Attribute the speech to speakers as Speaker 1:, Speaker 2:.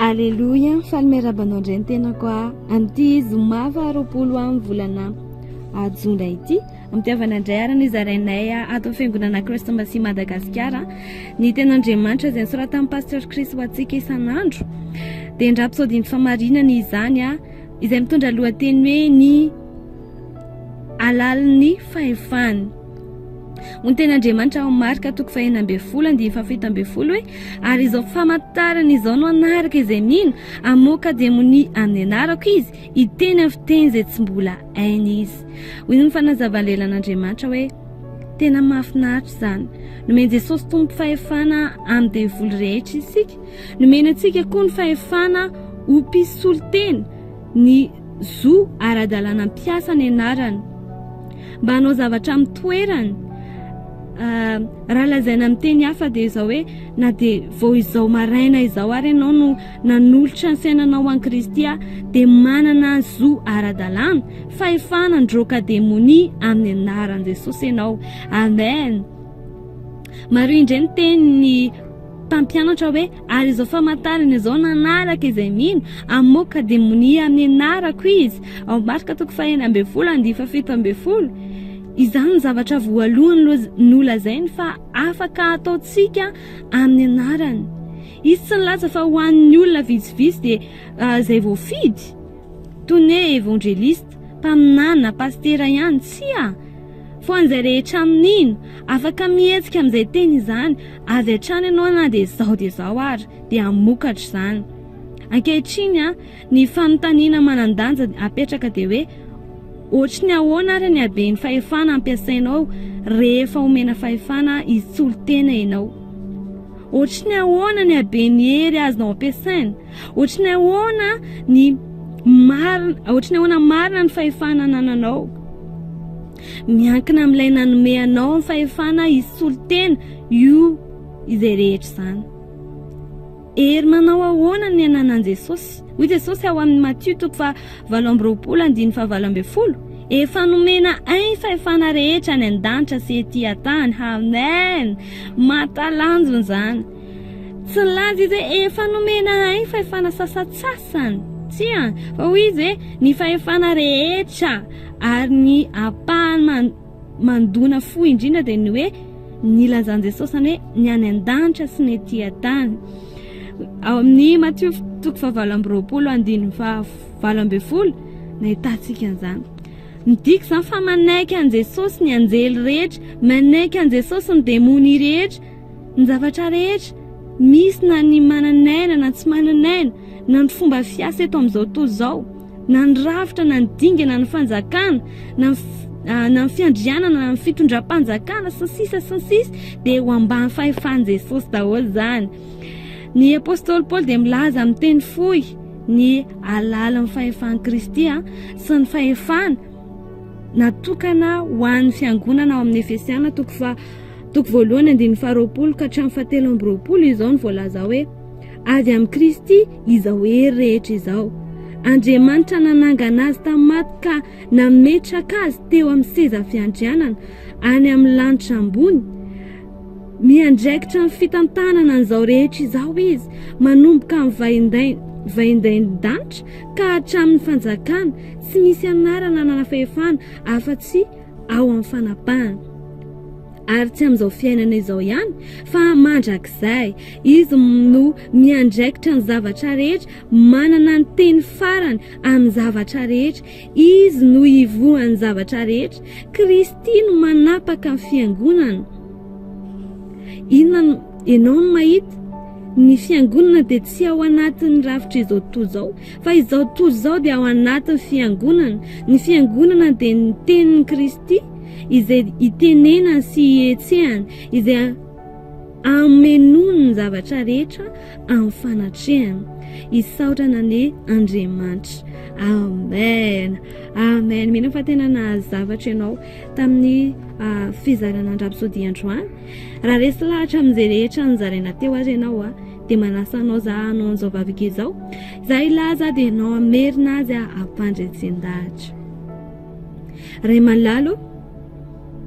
Speaker 1: Alleluia, falmerabanao indray ny tenako an'ity zoma faharoapolo amin'ny volana jona ity amitiavana indray arana izarainay atao fiangonana Krismasy Madagasikara ny ten'Andriamanitra izay nisorata amin'ny pasteur Kristy ho antsika isan'andro dia indray episodiny famarinana izany izay mitondra lohateny hoe ny Halalin'Ny Fahefany. Ny ten'Andriamanitra ao marika 9:7 hoe ary izao famantarana izao no anaraka izay mino amoaka demoni amin'ny anarako izy iteny amin'ny fiteny izay tsy mbola hainy izy. Hoy ny fanazavan'ny lelan'Andriamanitra hoe tena mahafinaritra izany. Nomeny Jesosy tompo fahefana amin'ny devoly rehetra isika. Nomeny antsika koa ny fahefana ho mpisolo teny ny zo ara-dalàna mpiasa ny anarany mba hanao zavatra amin'ny toerany. Raha lazaina amin'ny teny hafa dia izao hoe na dia vao izao maraina izao ary ianao no nanolotra ny fiainanao an Kristy dia manana zo ara-dalàna fahefana handroaka demoni amin'ny anaran'i Jesosy ianao. Amen. Maro indray ny teny mpampianatra hoe ary izao famantarana izao nanaraka izay mino amoaka demoni amin'ny anarako izy. Ao Marka 9:7. Izany ny zavatra voalohany nolazainy fa afaka ataontsika amin'ny anarany. Izy tsy nilaza fa ho an'ny olona vitsivitsy dia izay voafidy toy ny evangelista, mpaminana, pastera ihany tsy fa an'izay rehetra amin'ino afaka mihetsika amin'izay teny izany avy hatrany ianao na dia izao ary dia hamokatra izany. Ankehitriny ny fanontaniana manan-danja apetraka dia hoe ohatry ny ahoana ary ny haben'ny fahefana ampiasainao rehefa omena fahefana hisolo-tena ianao. Ohatry ny ahoana ny haben'ny hery azonao ampiasaina. Ohatry ny ahoana marina ny fahefana nananao. Miankina amin'ilay nanome anao ny fahefana hisolo-tena io izay rehetra izany. Ery manao ahoana ny ananan'i Jesosy. Hoy Jesosy ao amin'ny Matthieu 7:9-10. Efa nomena ainy fahefana rehetra ny an-danitra sy ety an-tany. Amen. Matalanjona izany. Tsy nilaza izy efa nomena ainy fahefana sasatsasany. Tsy fa hoy izy ny fahefana rehetra ary ny apahany mandona fo indrindra dia ny hoe nilazan'i Jesosy hoe ny any an-danitra sy ny ety an-tany. Ao amin'ny Matthieu 7:9-10 nahitantsika an'izany. Midika izany fa manaiky an'i Jesosy ny anjely rehetra, manaiky an'i Jesosy ny demoni rehetra, ny zavatra rehetra, misy na ny mananaina na tsy mananaina, na ny fomba fiasa eto amin'izao tontolo izao, na ny rafitra na ny dinga na ny fanjakana, na ny fiandrianana na ny fitondram-panjakana sy ny sisa dia ho ambany fahefan'i Jesosy daholo izany. Ny apôstôly Paoly dia milaza amin'ny teny fohy ny alalan'ny fahefan'i Kristy sy ny fahefana natokana ho an'ny fiangonana ao amin'ny Efesiana 2:2-20 izao ny voalaza hoe avy amin'ny Kristy izao hery rehetra izao. Andriamanitra nanangana azy tamaty ka nametraka azy teo amin'ny seza fiandrianana any amin'ny lanitra ambony. Miandraikitra ny fitantanana an'izao rehetra izao izy manomboka amin'ny vaindain-danitra ka hatramin'ny fanjakana tsy misy anarana na fahefana afa-tsy ao amin'ny fanapahana. Ary tsy amin'izao fiainana izao ihany fa mandrakizay izy no miandraikitra ny zavatra rehetra, manana ny teny farany amin'ny zavatra rehetra, izy no ivohan'ny zavatra rehetra. Kristy no manapaka ny fiangonana. Inona ianao no mahita ny fiangonana dia tsy ao anatin'ny rafitra izao tontolo izao fa izao tontolo izao dia ao anatin'ny fiangonana. Ny fiangonana dia ny tenin'i Kristy izay itenenany sy etsehany, izay amenony ny zavatra rehetra amin'ny fanatrehany. Isaorana ny Andriamanitra. Amen. Amen. Mena fa tena nahazavatra ianao tamin'ny fizarana andra-episody androany. Raha resy lahatra amin'izay rehetra nizaraina teo ary ianao dia manasa anao hanao an'izao vavika izao. Izaho ilaza dia ianao amerina azy hampandry antsin-dahatra. Ray Malalo